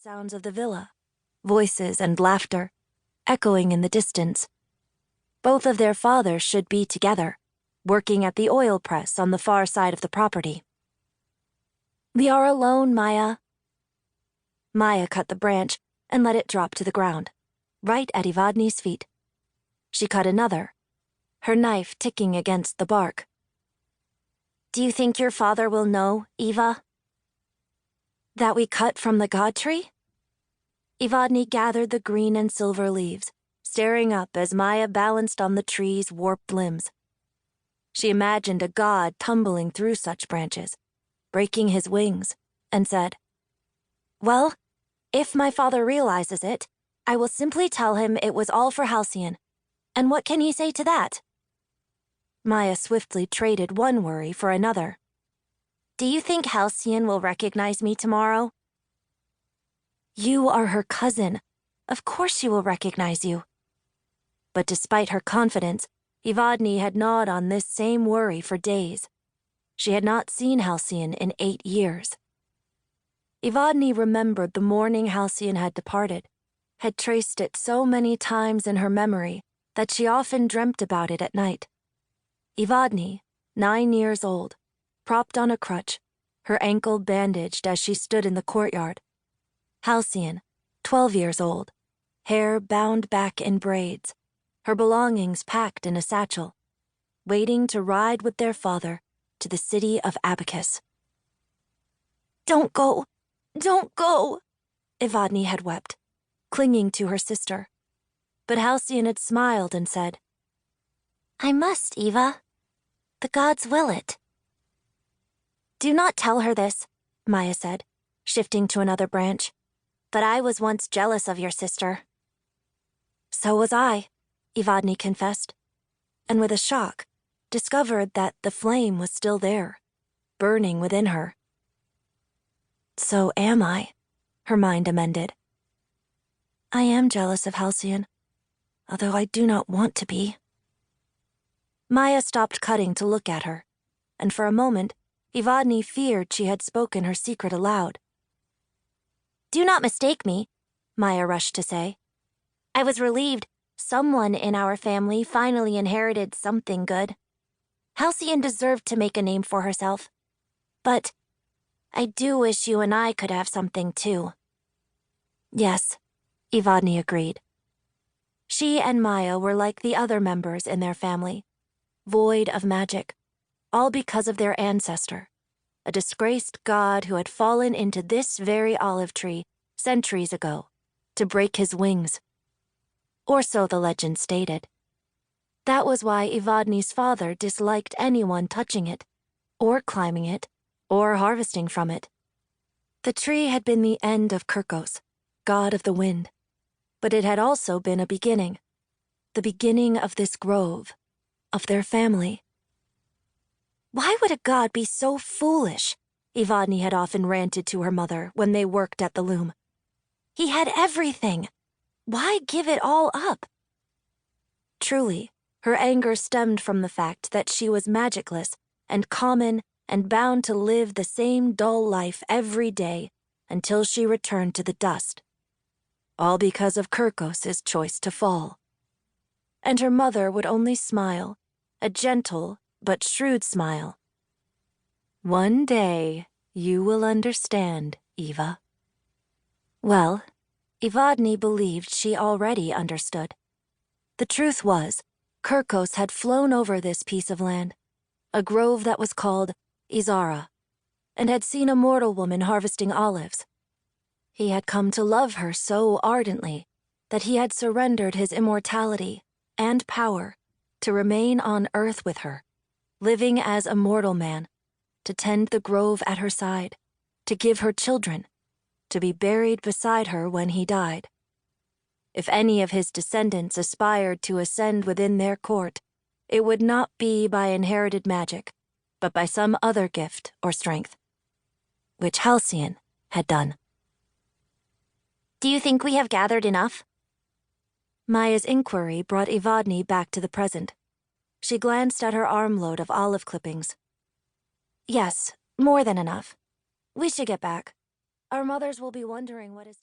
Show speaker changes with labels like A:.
A: sounds of the villa, voices and laughter, echoing in the distance. Both of their fathers should be together, working at the oil press on the far side of the property. "We are alone, Maya." Maya cut the branch and let it drop to the ground, right at Evadne's feet. She cut another, her knife ticking against the bark. "Do you think your father will know, Eva?" "That we cut from the god tree?" Evadne gathered the green and silver leaves, staring up as Maya balanced on the tree's warped limbs. She imagined a god tumbling through such branches, breaking his wings, and said, "Well, if my father realizes it, I will simply tell him it was all for Halcyon. And what can he say to that?" Maya swiftly traded one worry for another. "Do you think Halcyon will recognize me tomorrow?" "You are her cousin. Of course she will recognize you." But despite her confidence, Evadne had gnawed on this same worry for days. She had not seen Halcyon in 8 years. Evadne remembered the morning Halcyon had departed, had traced it so many times in her memory that she often dreamt about it at night. Evadne, 9 years old, propped on a crutch, her ankle bandaged as she stood in the courtyard. Halcyon, 12 years old, hair bound back in braids, her belongings packed in a satchel, waiting to ride with their father to the city of Abacus. "Don't go! Don't go!" Evadne had wept, clinging to her sister. But Halcyon had smiled and said, "I must, Eva. The gods will it." "Do not tell her this," Maya said, shifting to another branch. "But I was once jealous of your sister." "So was I," Evadne confessed, and with a shock, discovered that the flame was still there, burning within her. "So am I," her mind amended. "I am jealous of Halcyon, although I do not want to be." Maya stopped cutting to look at her, and for a moment, Evadne feared she had spoken her secret aloud. "Do not mistake me," Maya rushed to say. "I was relieved someone in our family finally inherited something good. Halcyon deserved to make a name for herself. But I do wish you and I could have something too." "Yes," Evadne agreed. She and Maya were like the other members in their family, void of magic, all because of their ancestor, a disgraced god who had fallen into this very olive tree centuries ago to break his wings. Or so the legend stated. That was why Evadne's father disliked anyone touching it, or climbing it, or harvesting from it. The tree had been the end of Kirkos, god of the wind, but it had also been a beginning, the beginning of this grove, of their family. Why would a god be so foolish? Evadne had often ranted to her mother when they worked at the loom. He had everything. Why give it all up? Truly, her anger stemmed from the fact that she was magicless and common and bound to live the same dull life every day until she returned to the dust. All because of Kirkos' choice to fall. And her mother would only smile, a gentle but shrewd smile. "One day you will understand, Eva." Well, Evadne believed she already understood. The truth was, Kirkos had flown over this piece of land, a grove that was called Izara, and had seen a mortal woman harvesting olives. He had come to love her so ardently that he had surrendered his immortality and power to remain on earth with her, living as a mortal man, to tend the grove at her side, to give her children, to be buried beside her when he died. If any of his descendants aspired to ascend within their court, it would not be by inherited magic, but by some other gift or strength, which Halcyon had done. "Do you think we have gathered enough?" Maya's inquiry brought Evadne back to the present. She glanced at her armload of olive clippings. "Yes, more than enough. We should get back. Our mothers will be wondering what has taken."